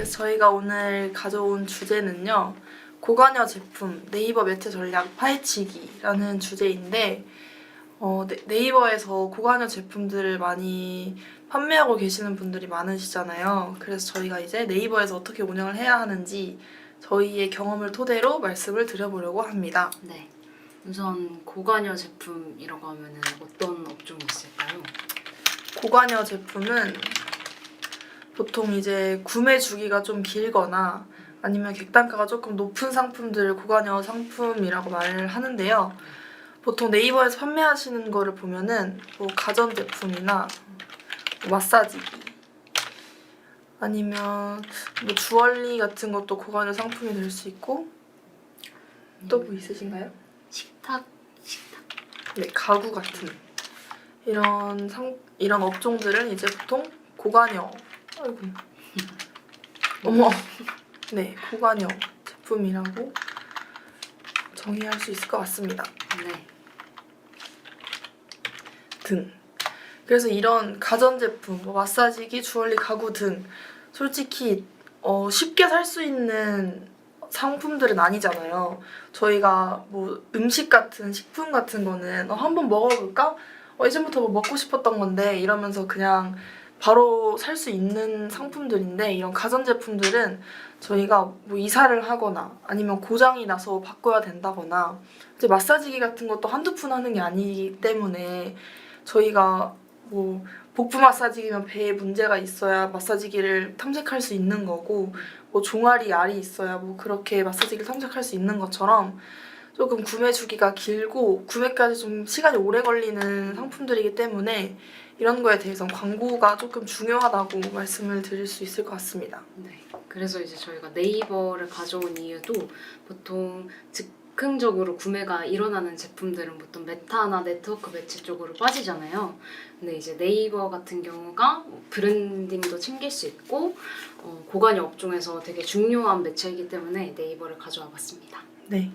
그래서 저희가 오늘 가져온 주제는요. 고관여 제품 네이버 매체 전략 파헤치기라는 주제인데 네이버에서 고관여 제품들을 많이 판매하고 계시는 분들이 많으시잖아요. 그래서 저희가 이제 네이버에서 어떻게 운영을 해야 하는지 저희의 경험을 토대로 말씀을 드려보려고 합니다. 네. 우선 고관여 제품이라고 하면은 어떤 업종이 있을까요? 고관여 제품은 보통 이제 구매 주기가 좀 길거나 아니면 객단가가 조금 높은 상품들을 고관여 상품이라고 말을 하는데요. 보통 네이버에서 판매하시는 거를 보면은 뭐 가전제품이나 뭐 마사지기 아니면 뭐 주얼리 같은 것도 고관여 상품이 될 수 있고 또 뭐 있으신가요? 식탁. 네, 가구 같은 이런 업종들은 이제 보통 고관여 아이고 어머 네, 고관여 제품이라고 정의할 수 있을 것 같습니다. 네. 등. 그래서 이런 가전제품, 뭐 마사지기, 주얼리, 가구 등 솔직히 쉽게 살 수 있는 상품들은 아니잖아요. 저희가 뭐 음식 같은 식품 같은 거는 한번 먹어볼까? 이전부터 뭐 먹고 싶었던 건데 이러면서 그냥 바로 살 수 있는 상품들인데 이런 가전제품들은 저희가 뭐 이사를 하거나 아니면 고장이 나서 바꿔야 된다거나 이제 마사지기 같은 것도 한두 푼 하는 게 아니기 때문에 저희가 뭐 복부 마사지기면 배에 문제가 있어야 마사지기를 탐색할 수 있는 거고 뭐 종아리 알이 있어야 뭐 그렇게 마사지기를 탐색할 수 있는 것처럼 조금 구매 주기가 길고 구매까지 좀 시간이 오래 걸리는 상품들이기 때문에 이런 거에 대해서 광고가 조금 중요하다고 말씀을 드릴 수 있을 것 같습니다. 네. 그래서 이제 저희가 네이버를 가져온 이유도 보통 즉흥적으로 구매가 일어나는 제품들은 보통 메타나 네트워크 매체 쪽으로 빠지잖아요. 근데 이제 네이버 같은 경우가 브랜딩도 챙길 수 있고 고관여 업종에서 되게 중요한 매체이기 때문에 네이버를 가져와 봤습니다. 네.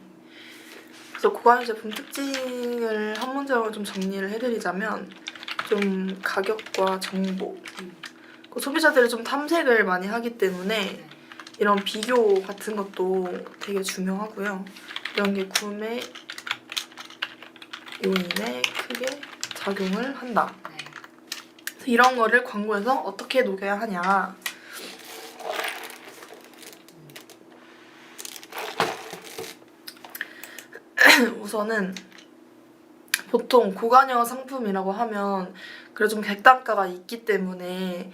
그래서 고관여 제품 특징을 한 문장으로 좀 정리를 해드리자면 좀 가격과 정보 소비자들이 좀 탐색을 많이 하기 때문에 이런 비교 같은 것도 되게 중요하고요. 이런 게 구매 요인에 크게 작용을 한다. 그래서 이런 거를 광고에서 어떻게 녹여야 하냐. 우선은 보통 고관여 상품이라고 하면 그래도 좀 객단가가 있기 때문에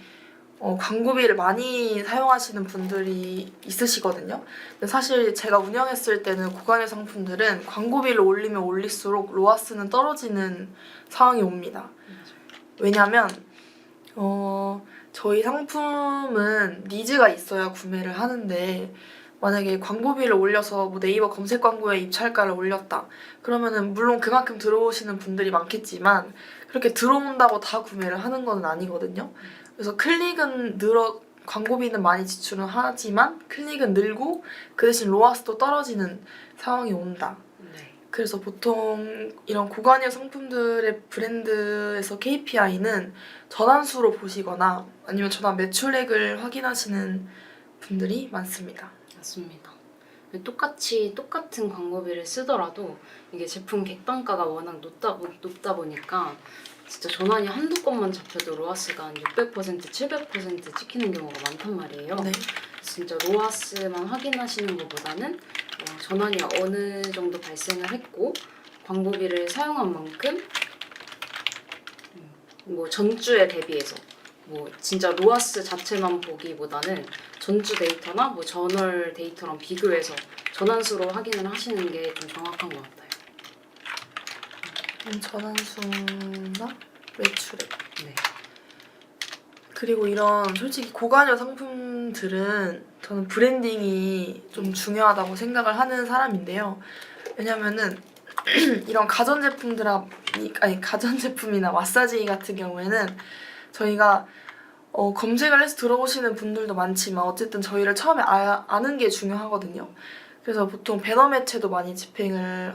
광고비를 많이 사용하시는 분들이 있으시거든요. 근데 사실 제가 운영했을 때는 고관여 상품들은 광고비를 올리면 올릴수록 로아스는 떨어지는 상황이 옵니다. 왜냐면 저희 상품은 니즈가 있어야 구매를 하는데 만약에 광고비를 올려서 뭐 네이버 검색 광고에 입찰가를 올렸다. 그러면은 물론 그만큼 들어오시는 분들이 많겠지만 그렇게 들어온다고 다 구매를 하는 건 아니거든요. 그래서 클릭은 광고비는 많이 지출은 하지만 클릭은 늘고 그 대신 로아스도 떨어지는 상황이 온다. 그래서 보통 이런 고관여 상품들의 브랜드에서 KPI는 전환수로 보시거나 아니면 전환 매출액을 확인하시는 분들이 많습니다. 맞습니다. 똑같은 광고비를 쓰더라도 이게 제품 객단가가 워낙 높다 보니까 진짜 전환이 한두 건만 잡혀도 로아스가 한 600%, 700% 찍히는 경우가 많단 말이에요. 네. 진짜 로아스만 확인하시는 것보다는 전환이 어느 정도 발생을 했고 광고비를 사용한 만큼 뭐 전주에 대비해서 뭐 진짜 로아스 자체만 보기보다는 전주 데이터나 뭐 전월 데이터랑 비교해서 전환수로 확인을 하시는 게 좀 정확한 것 같아요. 전환수나 매출액. 네. 그리고 이런 솔직히 고관여 상품들은 저는 브랜딩이 좀 중요하다고 생각을 하는 사람인데요. 왜냐면은 이런 가전제품이나 마사지 같은 경우에는 저희가 검색을 해서 들어오시는 분들도 많지만 어쨌든 저희를 처음에 아는 게 중요하거든요. 그래서 보통 배너 매체도 많이 집행을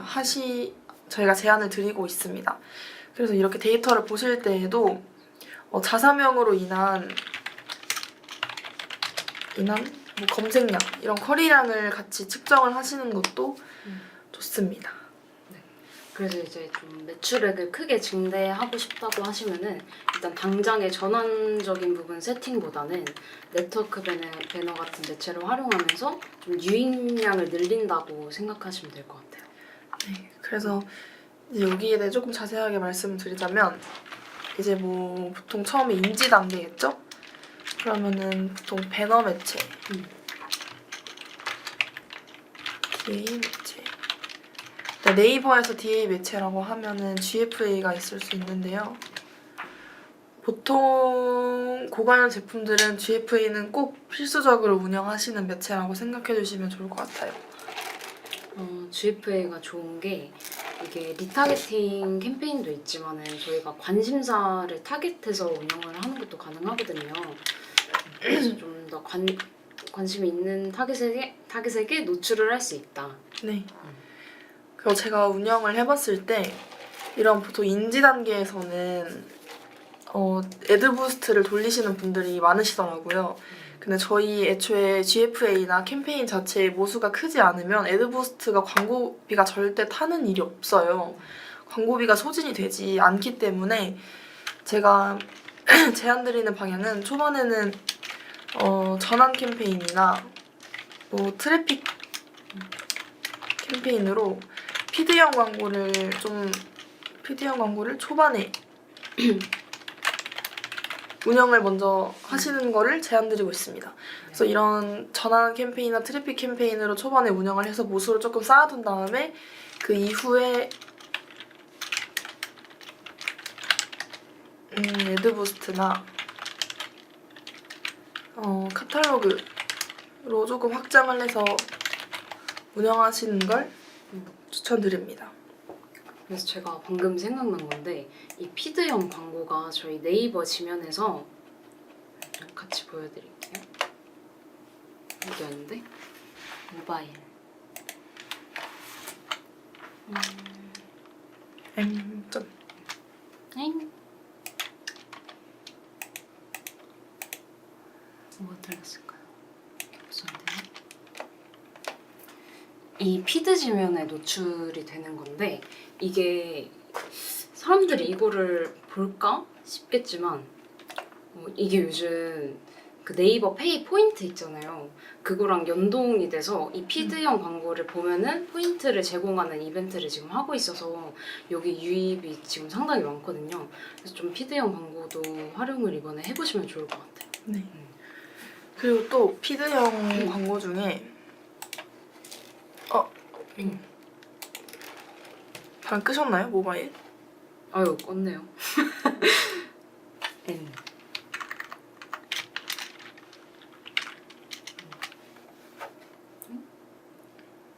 저희가 제안을 드리고 있습니다. 그래서 이렇게 데이터를 보실 때에도 자사명으로 인한 뭐 검색량 이런 쿼리량을 같이 측정을 하시는 것도 좋습니다. 그래서 이제 좀 매출액을 크게 증대하고 싶다고 하시면은 일단 당장의 전환적인 부분 세팅보다는 네트워크 배너 같은 매체를 활용하면서 좀 유입량을 늘린다고 생각하시면 될 것 같아요. 네, 그래서 이제 여기에 대해 조금 자세하게 말씀을 드리자면 이제 뭐 보통 처음에 인지 단계겠죠? 그러면은 보통 배너 매체, DA 매체. 네이버에서 DA 매체라고 하면은 GFA가 있을 수 있는데요. 보통 고관련 제품들은 GFA는 꼭 필수적으로 운영하시는 매체라고 생각해 주시면 좋을 것 같아요. GFA가 좋은 게 이게 리타겟팅 캠페인도 있지만은 저희가 관심사를 타겟해서 운영을 하는 것도 가능하거든요. 그래서 좀 더 관심이 있는 타겟에게 노출을 할 수 있다. 네. 그리고 제가 운영을 해봤을 때 이런 보통 인지 단계에서는 애드부스트를 돌리시는 분들이 많으시더라고요. 근데 저희 애초에 GFA나 캠페인 자체의 모수가 크지 않으면 애드부스트가 광고비가 절대 타는 일이 없어요. 광고비가 소진이 되지 않기 때문에 제가 제안드리는 방향은 초반에는 전환 캠페인이나 뭐 트래픽 캠페인으로 피드형 광고를 초반에 운영을 먼저 하시는 거를 제안드리고 있습니다. 그래서 이런 전환 캠페인이나 트래픽 캠페인으로 초반에 운영을 해서 모수를 조금 쌓아둔 다음에 그 이후에 애드부스트나 카탈로그로 조금 확장을 해서 운영하시는 걸 추천드립니다. 그래서 제가 방금 생각난 건데 이 피드형 광고가 저희 네이버 지면에서 같이 보여드릴게요. 이게 아닌데? 모바일. 점. 뭐 들렸을까요? 무슨 이 피드 지면에 노출이 되는 건데 이게 사람들이 이거를 볼까 싶겠지만 이게 요즘 그 네이버 페이 포인트 있잖아요. 그거랑 연동이 돼서 이 피드형 광고를 보면은 포인트를 제공하는 이벤트를 지금 하고 있어서 여기 유입이 지금 상당히 많거든요. 그래서 좀 피드형 광고도 활용을 이번에 해보시면 좋을 것 같아요. 네. 그리고 또 피드형 광고 중에 잘 끄셨나요? 모바일? 아유 껐네요.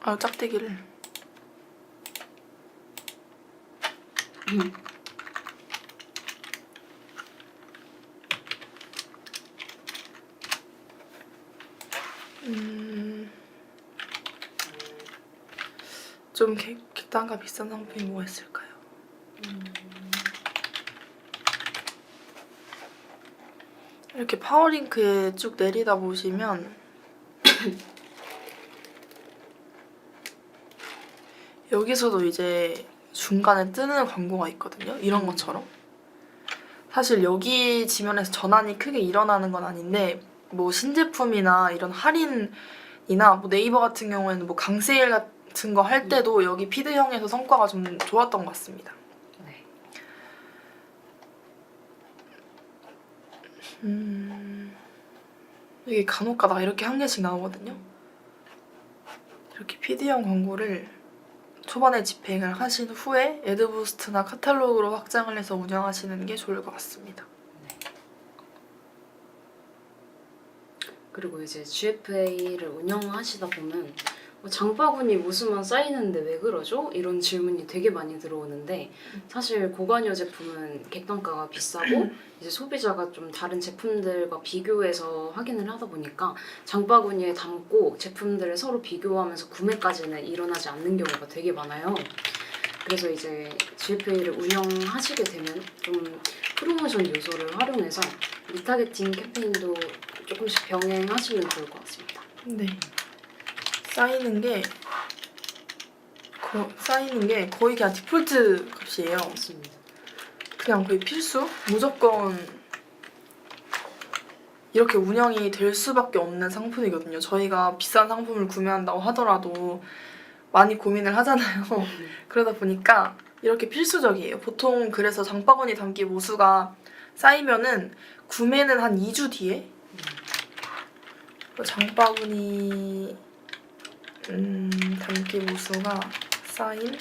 아유 짝대기를. 좀 객단가 비싼 상품이 뭐가 있을까요? 이렇게 파워링크에 쭉 내리다 보시면 여기서도 이제 중간에 뜨는 광고가 있거든요. 이런 것처럼. 사실 여기 지면에서 전환이 크게 일어나는 건 아닌데 뭐 신제품이나 이런 할인이나 뭐 네이버 같은 경우에는 뭐 강세일 같은 거 할 때도 여기 피드형에서 성과가 좀 좋았던 것 같습니다. 네. 이게 간혹가다가 이렇게 한 개씩 나오거든요. 이렇게 피드형 광고를 초반에 집행을 하신 후에 애드부스트나 카탈로그로 확장을 해서 운영하시는 게 좋을 것 같습니다. 그리고 이제 GFA를 운영하시다 보면 장바구니 모수만 쌓이는데 왜 그러죠? 이런 질문이 되게 많이 들어오는데 사실 고관여 제품은 객단가가 비싸고 이제 소비자가 좀 다른 제품들과 비교해서 확인을 하다 보니까 장바구니에 담고 제품들을 서로 비교하면서 구매까지는 일어나지 않는 경우가 되게 많아요. 그래서 이제 GFA를 운영하시게 되면 좀 프로모션 요소를 활용해서 리타겟팅 캠페인도 조금씩 병행하시면 좋을 것 같습니다. 네. 쌓이는 게 거의 그냥 디폴트 값이에요. 맞습니다. 그냥 거의 필수? 무조건 이렇게 운영이 될 수밖에 없는 상품이거든요. 저희가 비싼 상품을 구매한다고 하더라도 많이 고민을 하잖아요. 그러다 보니까 이렇게 필수적이에요. 보통 그래서 장바구니 담기 모수가 쌓이면은 구매는 한 2주 뒤에 장바구니 담기 모수가 쌓인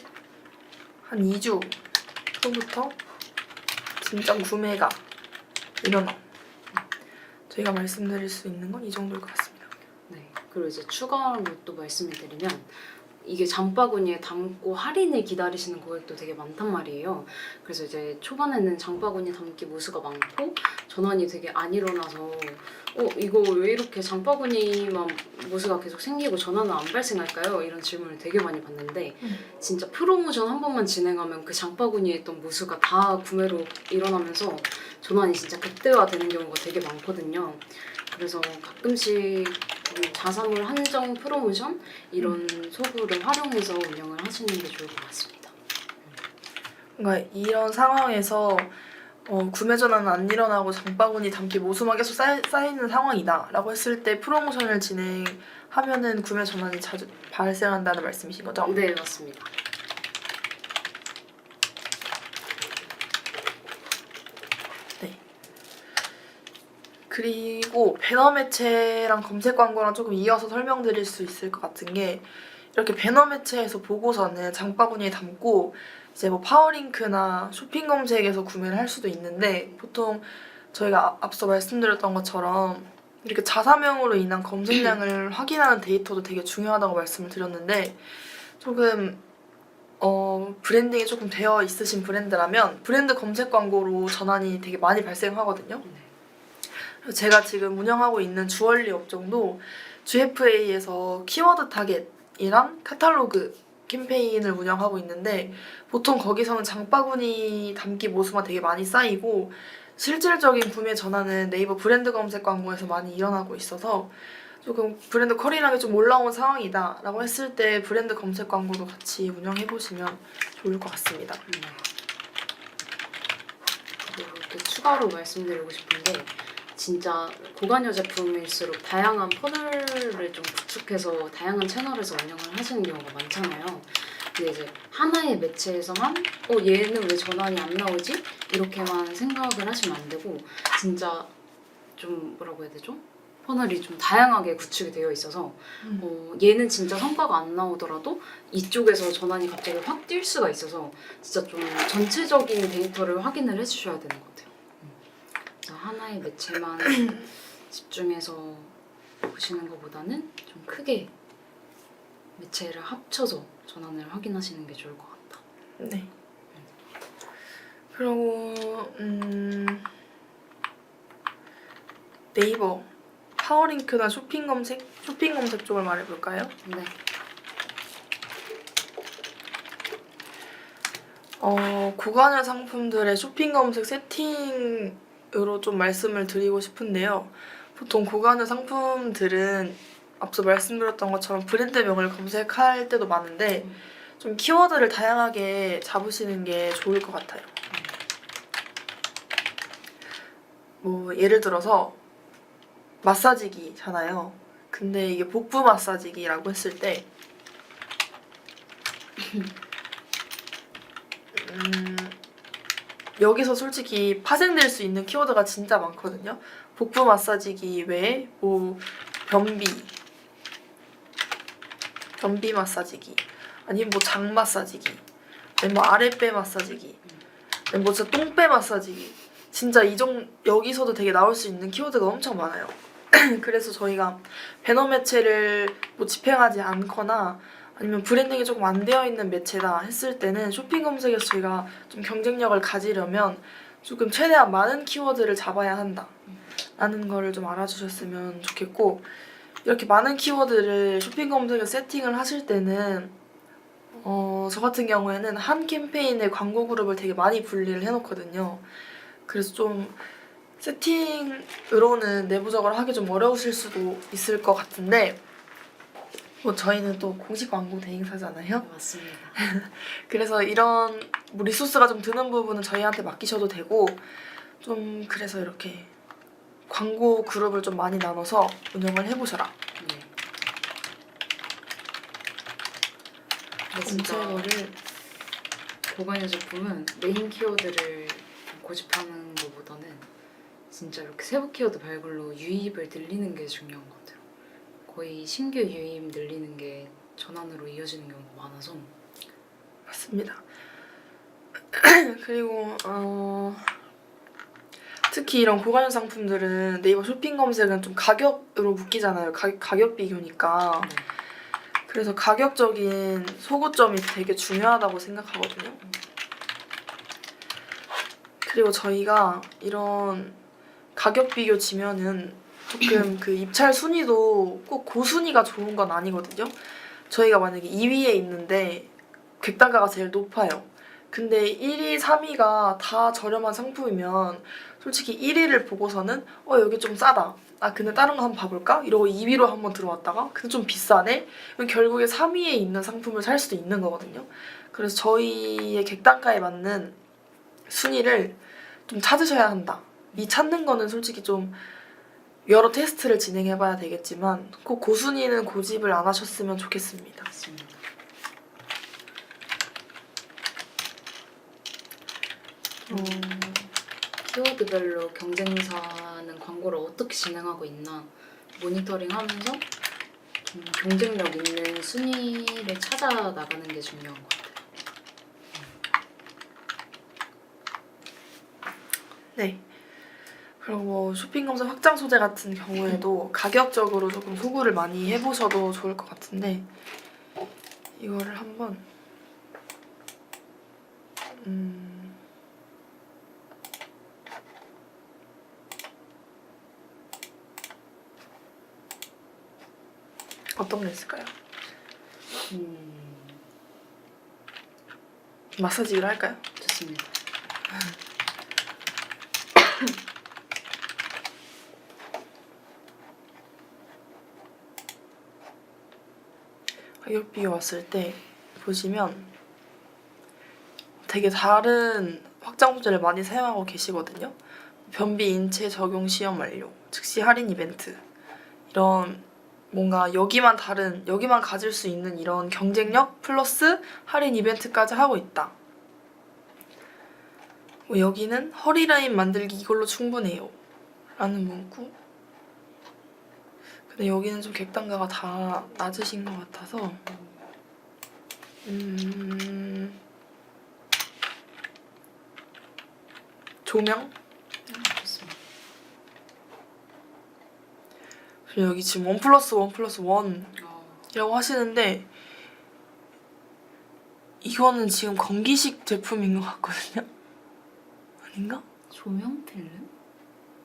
한 2주 후부터 진짜 구매가 일어나. 저희가 말씀드릴 수 있는 건 이 정도일 것 같습니다. 네. 그리고 이제 추가로 또 말씀을 드리면 이게 장바구니에 담고 할인을 기다리시는 고객도 되게 많단 말이에요. 그래서 이제 초반에는 장바구니 담기 모수가 많고 전환이 되게 안 일어나서 이거 왜 이렇게 장바구니만 모수가 계속 생기고 전환은 안 발생할까요? 이런 질문을 되게 많이 받는데 진짜 프로모션 한 번만 진행하면 그 장바구니에 있던 모수가 다 구매로 일어나면서 전환이 진짜 극대화되는 경우가 되게 많거든요. 그래서 가끔씩 자사몰 한정 프로모션 이런 소구를 활용해서 운영을 하시는 게 좋을 것 같습니다. 그러니까 이런 상황에서 구매 전환은 안 일어나고 장바구니 담기 모수만 계속 쌓이는 상황이다 라고 했을 때 프로모션을 진행하면은 구매 전환이 자주 발생한다는 말씀이신 거죠? 네, 맞습니다. 네. 그리고 배너 매체랑 검색 광고랑 조금 이어서 설명드릴 수 있을 것 같은 게 이렇게 배너 매체에서 보고서는 장바구니에 담고 이제 뭐 파워링크나 쇼핑 검색에서 구매를 할 수도 있는데 보통 저희가 앞서 말씀드렸던 것처럼 이렇게 자사명으로 인한 검색량을 확인하는 데이터도 되게 중요하다고 말씀을 드렸는데 조금 브랜딩이 조금 되어 있으신 브랜드라면 브랜드 검색 광고로 전환이 되게 많이 발생하거든요. 그래서 제가 지금 운영하고 있는 주얼리 업종도 GFA에서 키워드 타겟이랑 카탈로그 캠페인을 운영하고 있는데 보통 거기서는 장바구니 담기 모수만 되게 많이 쌓이고 실질적인 구매 전환은 네이버 브랜드 검색 광고에서 많이 일어나고 있어서 조금 브랜드 컬이랑이 좀 올라온 상황이다 라고 했을 때 브랜드 검색 광고도 같이 운영해보시면 좋을 것 같습니다. 그리고 또 추가로 말씀드리고 싶은 게 진짜 고관여 제품일수록 다양한 퍼즐을 좀 구축해서 다양한 채널에서 운영을 하시는 경우가 많잖아요. 근데 이제 하나의 매체에서만 얘는 왜 전환이 안 나오지? 이렇게만 생각을 하시면 안 되고 진짜 좀 뭐라고 해야 되죠? 퍼즐이 좀 다양하게 구축이 되어 있어서 얘는 진짜 성과가 안 나오더라도 이쪽에서 전환이 갑자기 확 뛸 수가 있어서 진짜 좀 전체적인 데이터를 확인을 해주셔야 되는 것 같아요. 그래서 하나의 매체만 집중해서 보시는 것보다는 좀 크게 매체를 합쳐서 전환을 확인하시는 게 좋을 것 같다. 네. 그리고 네이버 파워링크나 쇼핑 검색 쪽을 말해볼까요? 네. 고관여 상품들의 쇼핑 검색 세팅으로 좀 말씀을 드리고 싶은데요. 보통 고관여 상품들은 앞서 말씀드렸던 것처럼 브랜드명을 검색할 때도 많은데 좀 키워드를 다양하게 잡으시는 게 좋을 것 같아요. 뭐 예를 들어서 마사지기잖아요. 근데 이게 복부 마사지기라고 했을 때 여기서 솔직히 파생될 수 있는 키워드가 진짜 많거든요. 복부 마사지기 외에 뭐 변비 마사지기 아니면 뭐 장 마사지기 아니면 뭐 아랫배 마사지기 아니면 뭐 진짜 똥배 마사지기 진짜 여기서도 되게 나올 수 있는 키워드가 엄청 많아요. 그래서 저희가 배너 매체를 뭐 집행하지 않거나 아니면 브랜딩이 조금 안 되어 있는 매체다 했을 때는 쇼핑 검색에서 저희가 좀 경쟁력을 가지려면 조금 최대한 많은 키워드를 잡아야 한다 라는 거를 좀 알아주셨으면 좋겠고 이렇게 많은 키워드를 쇼핑 검색에 세팅을 하실 때는 저 같은 경우에는 한 캠페인의 광고 그룹을 되게 많이 분리를 해놓거든요. 그래서 좀 세팅으로는 내부적으로 하기 좀 어려우실 수도 있을 것 같은데 뭐 저희는 또 공식 광고 대행사잖아요. 네, 맞습니다. 그래서 이런 뭐 리소스가 좀 드는 부분은 저희한테 맡기셔도 되고 좀 그래서 이렇게 광고 그룹을 좀 많이 나눠서 운영을 해보셔라. 네. 근데 진짜 검색어를 고관여 제품은 메인 키워드를 고집하는 것보다는 진짜 이렇게 세부 키워드 발굴로 유입을 늘리는 게 중요한 것 같아요. 거의 신규 유입 늘리는 게 전환으로 이어지는 경우가 많아서. 맞습니다. 그리고 특히 이런 고관여 상품들은 네이버 쇼핑 검색은 좀 가격으로 묶이잖아요. 가격 비교니까. 네. 그래서 가격적인 소구점이 되게 중요하다고 생각하거든요. 그리고 저희가 이런 가격 비교 지면은 조금 그 입찰 순위도 꼭 고순위가 좋은 건 아니거든요. 저희가 만약에 2위에 있는데 객단가가 제일 높아요. 근데 1위, 3위가 다 저렴한 상품이면 솔직히 1위를 보고서는 여기 좀 싸다. 근데 다른 거 한번 봐볼까? 이러고 2위로 한번 들어왔다가 근데 좀 비싸네? 그럼 결국에 3위에 있는 상품을 살 수도 있는 거거든요. 그래서 저희의 객단가에 맞는 순위를 좀 찾으셔야 한다. 이 찾는 거는 솔직히 좀 여러 테스트를 진행해봐야 되겠지만 꼭 고순위는 고집을 안 하셨으면 좋겠습니다. 맞습니다. 키워드별로 경쟁사는 광고를 어떻게 진행하고 있나 모니터링하면서 좀 경쟁력 있는 순위를 찾아 나가는 게 중요한 것 같아요. 네. 그리고 뭐 쇼핑 검색 확장 소재 같은 경우에도 가격적으로 조금 소구를 많이 해보셔도 좋을 것 같은데 이거를 한번 어떤 게 있을까요? 마사지를 할까요? 좋습니다. 가격 비교 왔을 때 보시면 되게 다른 확장 소재를 많이 사용하고 계시거든요. 변비 인체 적용 시험 완료, 즉시 할인 이벤트 이런 뭔가 여기만 가질 수 있는 이런 경쟁력 플러스 할인 이벤트까지 하고 있다. 여기는 허리 라인 만들기 이걸로 충분해요 라는 문구. 근데 여기는 좀 객단가가 다 낮으신 것 같아서 조명? 좋습니다. 그리고 여기 지금 1+1+1이라고 하시는데 이거는 지금 건기식 제품인 것 같거든요? 아닌가? 조명 필름?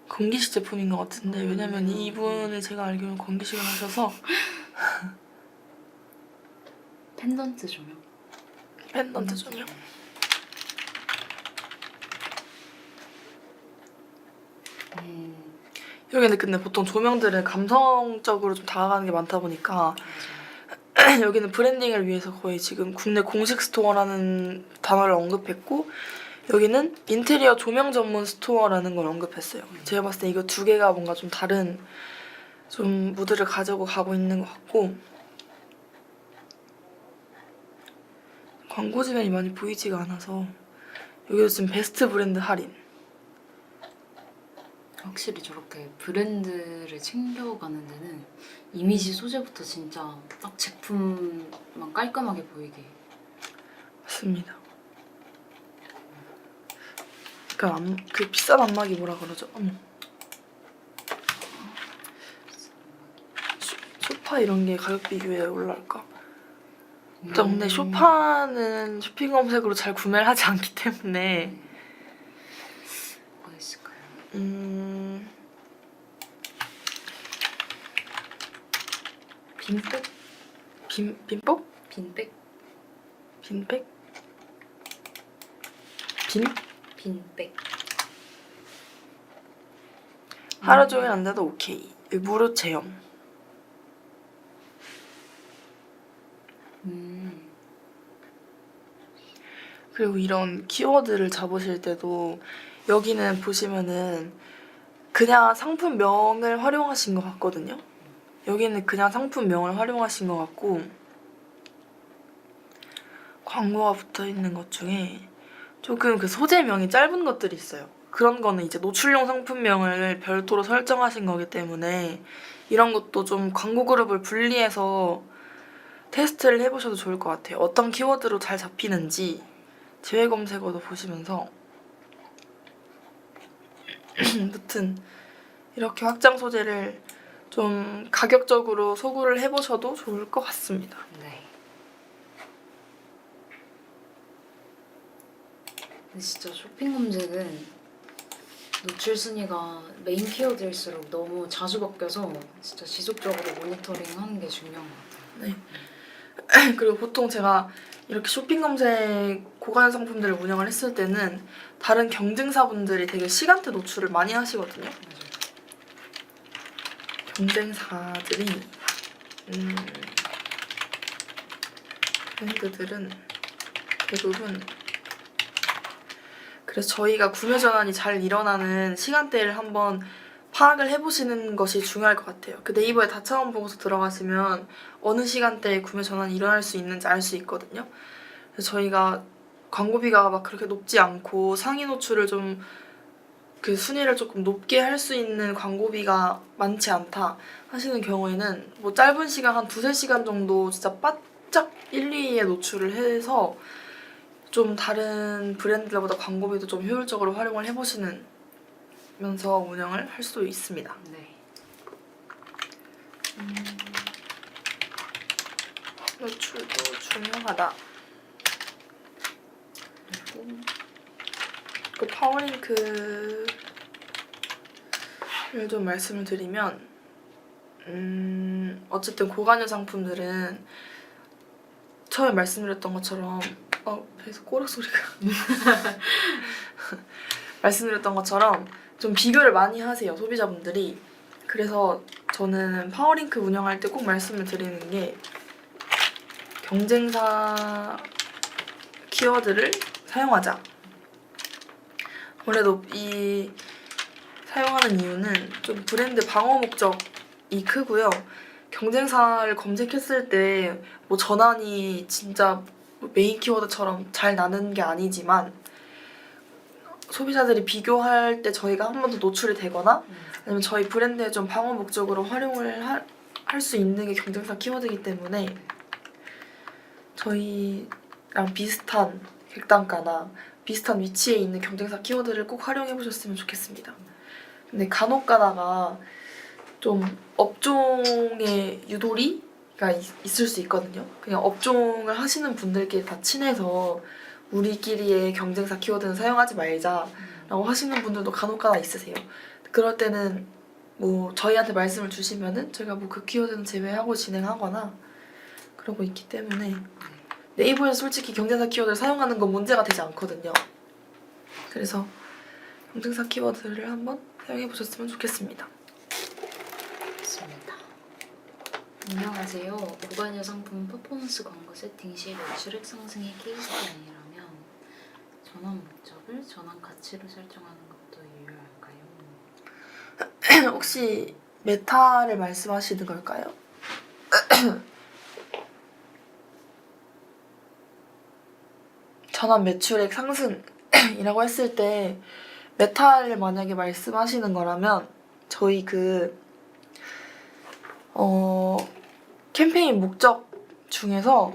건기식 제품인 것 같은데 왜냐면 이분을 제가 알기로는 건기식을 하셔서 펜던트 조명. 펜던트 조명. 여기는 근데 보통 조명들은 감성적으로 좀 다가가는 게 많다 보니까 여기는 브랜딩을 위해서 거의 지금 국내 공식 스토어라는 단어를 언급했고 여기는 인테리어 조명 전문 스토어라는 걸 언급했어요. 제가 봤을 때 이거 두 개가 뭔가 좀 다른 좀 무드를 가지고 가고 있는 것 같고 광고 지면이 많이 보이지가 않아서 여기도 지금 베스트 브랜드 할인. 확실히 저렇게 브랜드를 챙겨가는 데는 이미지 소재부터 진짜 딱 제품만 깔끔하게 보이게. 맞습니다. 그 비싼 안마기 뭐라 그러죠? 소파 이런 게 가격 비교에 올라올까? 근데 소파는 쇼핑 검색으로 잘 구매를 하지 않기 때문에 뭐가 있을까요? 빈백? 빈법? 빈백? 빈백? 빈백. 하루 종일 안 돼도 오케이. 무료 체험. 그리고 이런 키워드를 잡으실 때도 여기는 보시면은 그냥 상품명을 활용하신 것 같거든요. 여기는 그냥 상품명을 활용하신 것 같고 광고가 붙어있는 것 중에 조금 그 소재명이 짧은 것들이 있어요. 그런 거는 이제 노출용 상품명을 별도로 설정하신 거기 때문에 이런 것도 좀 광고 그룹을 분리해서 테스트를 해보셔도 좋을 것 같아요. 어떤 키워드로 잘 잡히는지 제외 검색어도 보시면서 아무튼 이렇게 확장 소재를 좀 가격적으로 소구를 해보셔도 좋을 것 같습니다. 네. 근데 진짜 쇼핑 검색은 노출 순위가 메인 키워드일수록 너무 자주 바뀌어서 진짜 지속적으로 모니터링하는 게 중요한 것 같아요. 네. 그리고 보통 제가 이렇게 쇼핑 검색 고가의 상품들을 운영을 했을 때는 다른 경쟁사분들이 되게 시간대 노출을 많이 하시거든요. 맞아요. 경쟁사들이 브랜드들은 대부분 그래서 저희가 구매 전환이 잘 일어나는 시간대를 한번 파악을 해보시는 것이 중요할 것 같아요. 그 네이버에 다차원 보고서 들어가시면 어느 시간대에 구매 전환이 일어날 수 있는지 알 수 있거든요. 그래서 저희가 광고비가 막 그렇게 높지 않고 상위 노출을 좀 그 순위를 조금 높게 할 수 있는 광고비가 많지 않다 하시는 경우에는 뭐 짧은 시간 한 2-3시간 정도 진짜 바짝 1, 2위에 노출을 해서 좀 다른 브랜드보다 광고비도 좀 효율적으로 활용을 해보시면서 운영을 할 수 있습니다. 네. 노출도 중요하다. 그리고 그 파워링크를 좀 말씀을 드리면 어쨌든 고관여 상품들은 처음에 말씀드렸던 것처럼 배에서 꼬락 소리가 말씀드렸던 것처럼 좀 비교를 많이 하세요, 소비자분들이. 그래서 저는 파워링크 운영할 때 꼭 말씀을 드리는 게 경쟁사 키워드를 사용하자. 아무래도 이 사용하는 이유는 좀 브랜드 방어 목적이 크고요. 경쟁사를 검색했을 때 뭐 전환이 진짜 메인 키워드처럼 잘 나는 게 아니지만 소비자들이 비교할 때 저희가 한 번 더 노출이 되거나 아니면 저희 브랜드의 좀 방어 목적으로 활용을 할 수 있는 게 경쟁사 키워드이기 때문에 저희랑 비슷한 객단가나 비슷한 위치에 있는 경쟁사 키워드를 꼭 활용해 보셨으면 좋겠습니다. 근데 간혹 가다가 좀 업종의 유도리가 있을 수 있거든요. 그냥 업종을 하시는 분들끼리 다 친해서 우리끼리의 경쟁사 키워드는 사용하지 말자라고 하시는 분들도 간혹 가다 있으세요. 그럴 때는 뭐 저희한테 말씀을 주시면은 저희가 뭐 그 키워드는 제외하고 진행하거나 그러고 있기 때문에 네이버에서 솔직히 경쟁사 키워드를 사용하는 건 문제가 되지 않거든요. 그래서 경쟁사 키워드를 한번 사용해보셨으면 좋겠습니다. 좋습니다. 안녕하세요. 고관여 상품 퍼포먼스 광고 세팅 시 매출액 상승이 KPI라면 전환 목적을 전환 가치로 설정하는 것도 유효할까요? 혹시 메타를 말씀하시는 걸까요? 전환 매출액 상승이라고 했을 때 메타를 만약에 말씀하시는 거라면 저희 캠페인 목적 중에서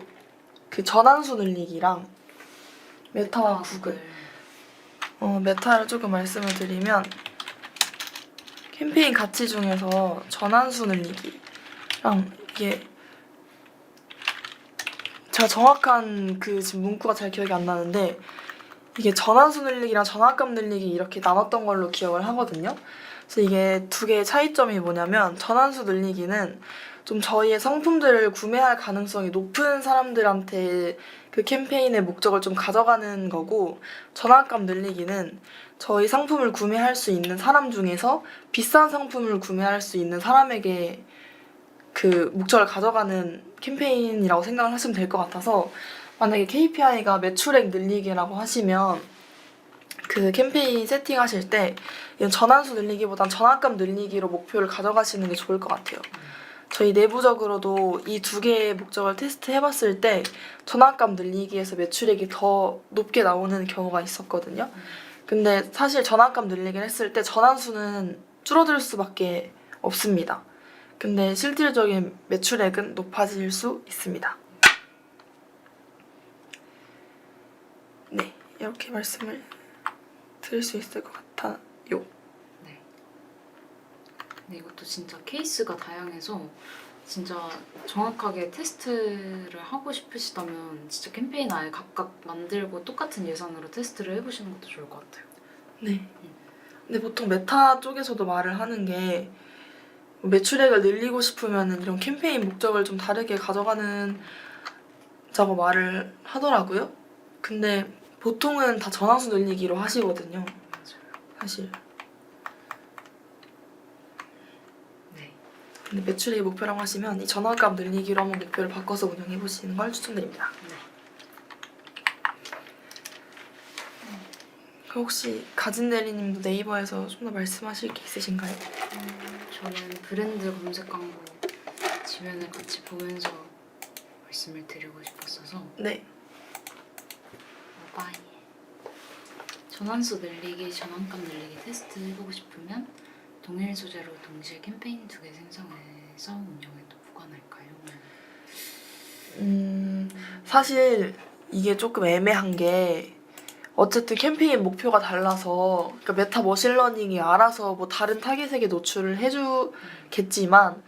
그 전환수 늘리기랑 메타와 구글 메타를 조금 말씀을 드리면 캠페인 가치 중에서 전환수 늘리기랑 이게 제가 정확한 그 지금 문구가 잘 기억이 안 나는데 이게 전환수 늘리기랑 전환값 늘리기 이렇게 나눴던 걸로 기억을 하거든요. 그래서 이게 두 개의 차이점이 뭐냐면 전환수 늘리기는 좀 저희의 상품들을 구매할 가능성이 높은 사람들한테 그 캠페인의 목적을 좀 가져가는 거고 전환값 늘리기는 저희 상품을 구매할 수 있는 사람 중에서 비싼 상품을 구매할 수 있는 사람에게 그 목적을 가져가는 캠페인이라고 생각을 하시면 될 것 같아서 만약에 KPI가 매출액 늘리기라고 하시면 그 캠페인 세팅하실 때 이건 전환수 늘리기보단 전환감 늘리기로 목표를 가져가시는 게 좋을 것 같아요. 저희 내부적으로도 이 두 개의 목적을 테스트해봤을 때 전환감 늘리기에서 매출액이 더 높게 나오는 경우가 있었거든요. 근데 사실 전환감 늘리기를 했을 때 전환수는 줄어들 수밖에 없습니다. 근데 실질적인 매출액은 높아질 수 있습니다. 네, 이렇게 말씀을 드릴 수 있을 것 같아요. 네. 근데 이것도 진짜 케이스가 다양해서 진짜 정확하게 테스트를 하고 싶으시다면 진짜 캠페인 아예 각각 만들고 똑같은 예산으로 테스트를 해보시는 것도 좋을 것 같아요. 네. 근데 보통 메타 쪽에서도 말을 하는 게 매출액을 늘리고 싶으면 이런 캠페인 목적을 좀 다르게 가져가는 자고 말을 하더라고요. 근데 보통은 다 전환수 늘리기로 하시거든요. 맞아요. 사실. 네. 근데 매출액 목표라고 하시면 이 전환감 늘리기로 한번 목표를 바꿔서 운영해 보시는 걸 추천드립니다. 네. 그럼 혹시 가진 대리님도 네이버에서 좀 더 말씀하실 게 있으신가요? 저는 브랜드 검색 광고 지면을 같이 보면서 말씀을 드리고 싶었어서 네. 모바일 전환수 늘리기, 전환감 늘리기 테스트 해보고 싶으면 동일 소재로 동시에 캠페인 2개 생성해서 운영해도 무관할까요? 사실 이게 조금 애매한 게 어쨌든 캠페인 목표가 달라서 그러니까 메타 머신러닝이 알아서 뭐 다른 타겟에게 노출을 해주겠지만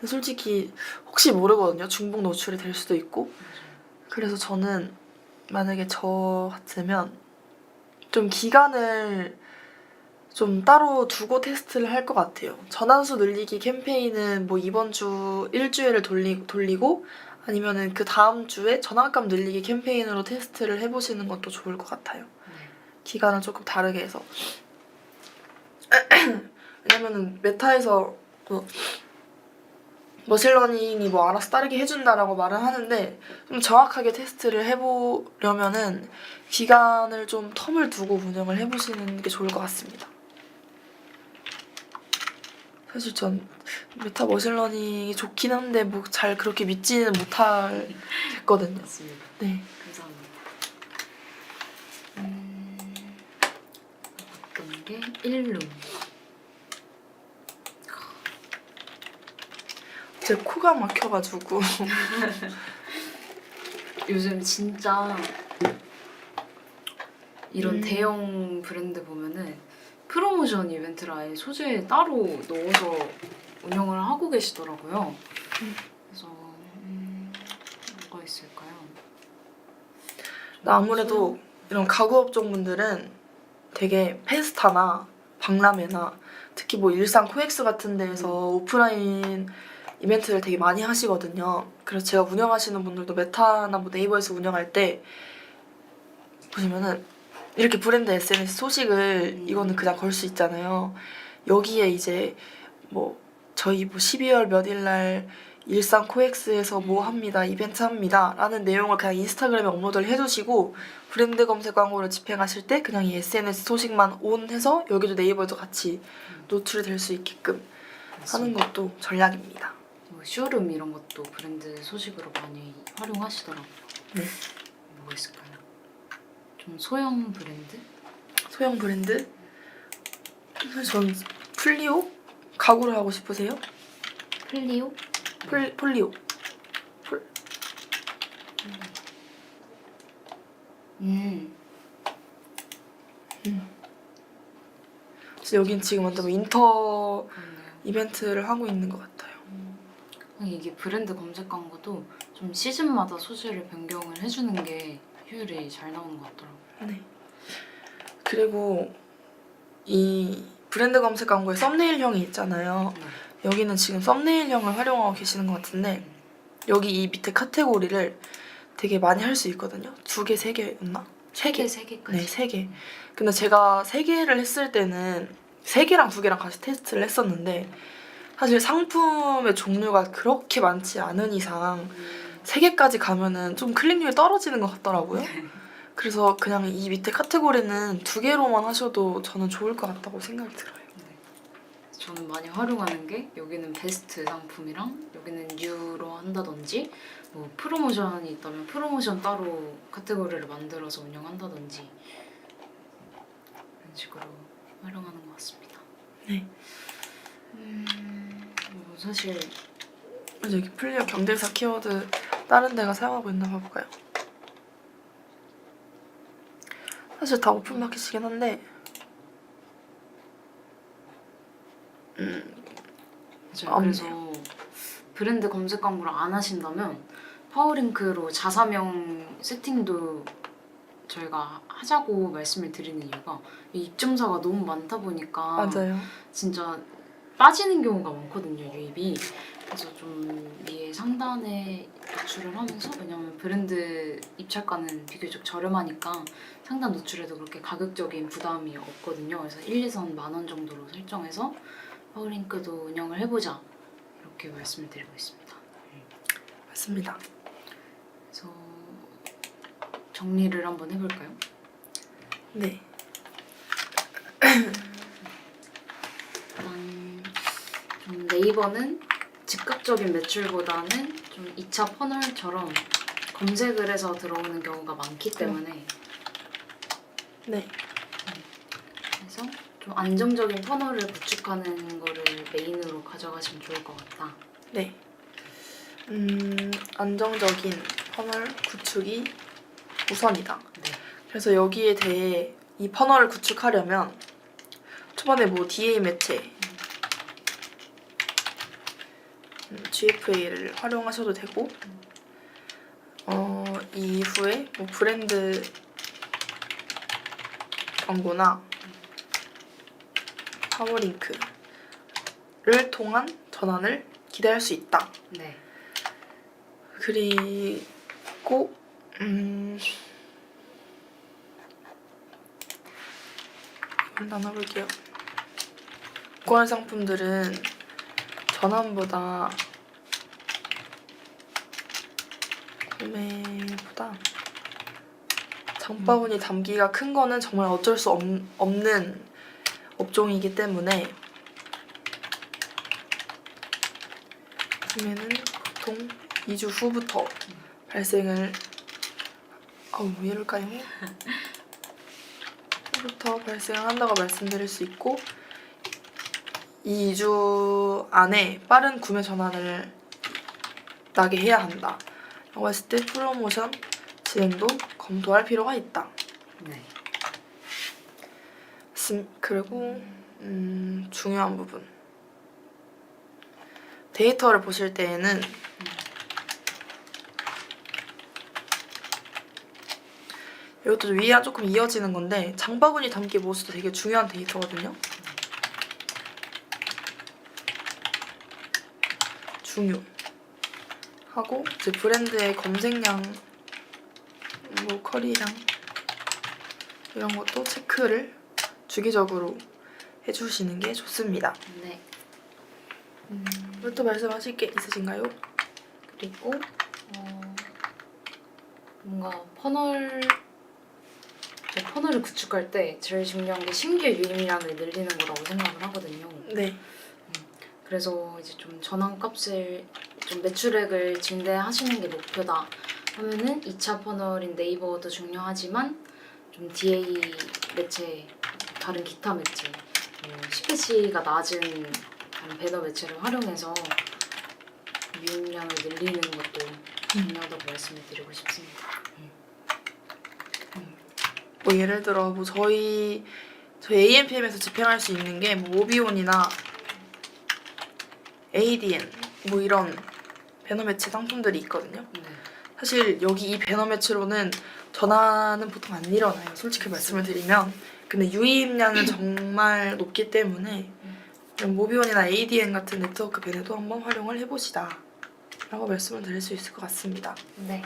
솔직히 혹시 모르거든요. 중복 노출이 될 수도 있고. 그래서 저는 만약에 저 같으면 좀 기간을 좀 따로 두고 테스트를 할 것 같아요. 전환수 늘리기 캠페인은 뭐 이번 주 일주일을 돌리고 아니면은 그 다음 주에 전환감 늘리기 캠페인으로 테스트를 해보시는 것도 좋을 것 같아요. 기간을 조금 다르게 해서. 왜냐면은 메타에서 뭐 머신러닝이 뭐 알아서 따르게 해준다라고 말은 하는데 좀 정확하게 테스트를 해보려면은 기간을 좀 텀을 두고 운영을 해보시는 게 좋을 것 같습니다. 사실 전 메타 머신러닝이 좋긴 한데 뭐 잘 그렇게 믿지는 못하겠거든요. 맞습니다. 네. 감사합니다. 바꾼 게 일룸. 제 코가 막혀가지고 요즘 진짜 이런 대형 브랜드 보면은 프로모션 이벤트를 아예 소재에 따로 넣어서 운영을 하고 계시더라고요. 그래서 뭐가 있을까요? 아무래도 이런 가구 업종분들은 되게 페스타나 박람회나 특히 뭐 일산 코엑스 같은 데에서 오프라인 이벤트를 되게 많이 하시거든요. 그래서 제가 운영하시는 분들도 메타나 뭐 네이버에서 운영할 때 보시면은 이렇게 브랜드 SNS 소식을 이거는 그냥 걸 수 있잖아요. 여기에 이제 뭐 저희 뭐 12월 몇 일 날 일산 코엑스에서 뭐 합니다. 이벤트 합니다. 라는 내용을 그냥 인스타그램에 업로드를 해주시고 브랜드 검색 광고를 집행하실 때 그냥 이 SNS 소식만 온 해서 여기도 네이버에도 같이 노출이 될 수 있게끔 하는 것도 전략입니다. 뭐 쇼룸 이런 것도 브랜드 소식으로 많이 활용하시더라고요. 네. 뭐가 있을까요? 좀 소형 브랜드? 소형 브랜드? 사실 전 플리오? 가구를 하고 싶으세요? 플리오? 폴리오. 여긴 지금 완전 뭐 인터 그렇네요. 이벤트를 하고 있는 것 같아요. 이게 브랜드 검색 광고도 좀 시즌마다 소재를 변경을 해주는 게 효율이 잘 나오는 것 같더라고요. 네. 그리고 이 브랜드 검색 광고에 썸네일형이 있잖아요. 네. 여기는 지금 썸네일형을 활용하고 계시는 것 같은데 여기 이 밑에 카테고리를 되게 많이 할 수 있거든요. 2개, 3개였나? 3개. 3개까지? 네, 3개. 근데 제가 3개를 했을 때는 3개랑 2개랑 같이 테스트를 했었는데 사실 상품의 종류가 그렇게 많지 않은 이상 3개까지 가면은 좀 클릭률이 떨어지는 것 같더라고요. 그래서 그냥 이 밑에 카테고리는 2개로만 하셔도 저는 좋을 것 같다고 생각이 들어요. 저는 많이 활용하는 게 여기는 베스트 상품이랑 여기는 뉴로 한다든지 뭐 프로모션이 있다면 프로모션 따로 카테고리를 만들어서 운영한다든지 이런 식으로 활용하는 것 같습니다. 네. 뭐 사실 그래서 여기 플리어 경쟁사 키워드 다른 데가 사용하고 있나 봐볼까요? 사실 다 오픈마켓이긴 한데 맞아요. 없네요. 그래서 브랜드 검색 광고를 안 하신다면 파워링크로 자사명 세팅도 저희가 하자고 말씀을 드리는 이유가 이 입점사가 너무 많다 보니까 맞아요. 진짜 빠지는 경우가 많거든요, 유입이. 그래서 좀 위에 상단에 노출을 하면서, 왜냐면 브랜드 입찰가는 비교적 저렴하니까 상단 노출에도 그렇게 가격적인 부담이 없거든요. 그래서 1, 2선 10,000원 정도로 설정해서 파워링크도 운영을 해보자 이렇게 말씀을 드리고 있습니다. 맞습니다. 그래서 정리를 한번 해볼까요? 네. 일단 좀 네이버는 즉각적인 매출보다는 좀 2차 퍼널처럼 검색을 해서 들어오는 경우가 많기 때문에 네. 그래서 좀 안정적인 퍼널을 구축하는 거를 메인으로 가져가시면 좋을 것 같다. 네. 안정적인 퍼널 구축이 우선이다. 네. 그래서 여기에 대해 이 퍼널을 구축하려면 초반에 뭐 DA 매체, GFA를 활용하셔도 되고 이후에 뭐 브랜드 광고나 파워링크를 통한 전환을 기대할 수 있다. 네. 그리고 이걸 나눠볼게요. 고관 상품들은 전환보다 구매보다 장바구니 담기가 큰 거는 정말 어쩔 수 없는 업종이기 때문에 구매는 보통 2주 후부터 발생을 왜 이럴까요? 후부터 발생한다고 말씀드릴 수 있고 2주 안에 빠른 구매 전환을 나게 해야 한다 라고 했을 때 프로모션 진행도 검토할 필요가 있다. 네. 그리고 중요한 부분 데이터를 보실 때에는 이것도 위랑 조금 이어지는 건데 장바구니 담기 모습도 되게 중요한 데이터거든요. 중요하고 이제 브랜드의 검색량, 뭐 커리량 이런 것도 체크를 주기적으로 해주시는 게 좋습니다. 네. 또 말씀하실 게 있으신가요? 그리고 뭔가 퍼널을 구축할 때 제일 중요한 게 신규 유입량을 늘리는 거라고 생각을 하거든요. 네. 그래서 이제 좀 전환값을 좀 매출액을 증대하시는 게 목표다 하면은 2차 퍼널인 네이버도 중요하지만 좀 DA 매체, 다른 기타 매체, CPC가 낮은 다른 배너 매체를 활용해서 유입량을 늘리는 것도 중요하다고 말씀을 드리고 싶습니다. 뭐 예를 들어 뭐 저희 AMPM에서 집행할 수 있는 게 뭐 모비온이나 ADN 뭐 이런 배너 매체 상품들이 있거든요. 네. 사실 여기 이 배너 매체로는 전환은 보통 안 일어나요. 솔직히 말씀을 드리면. 근데 유입량은 정말 높기 때문에 이런 모비온이나 ADN 같은 네트워크 배너도 한번 활용을 해보시다 라고 말씀을 드릴 수 있을 것 같습니다. 네.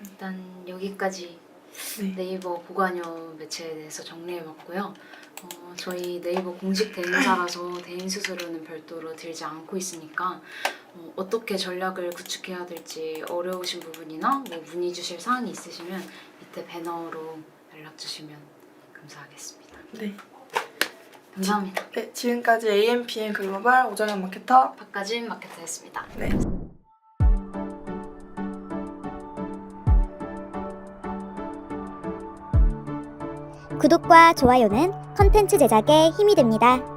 일단 여기까지 네. 네이버 고관여 매체에 대해서 정리해봤고요. 저희 네이버 공식 대행사라서 대행 수수료는 별도로 들지 않고 있으니까 어떻게 전략을 구축해야 될지 어려우신 부분이나 뭐 문의 주실 사항이 있으시면 밑에 배너로 연락 주시면 감사하겠습니다. 네. 감사합니다. 네, 지금까지 AMPM 글로벌 오정현 마케터 박가진 마케터였습니다. 네. 구독과 좋아요는 컨텐츠 제작에 힘이 됩니다.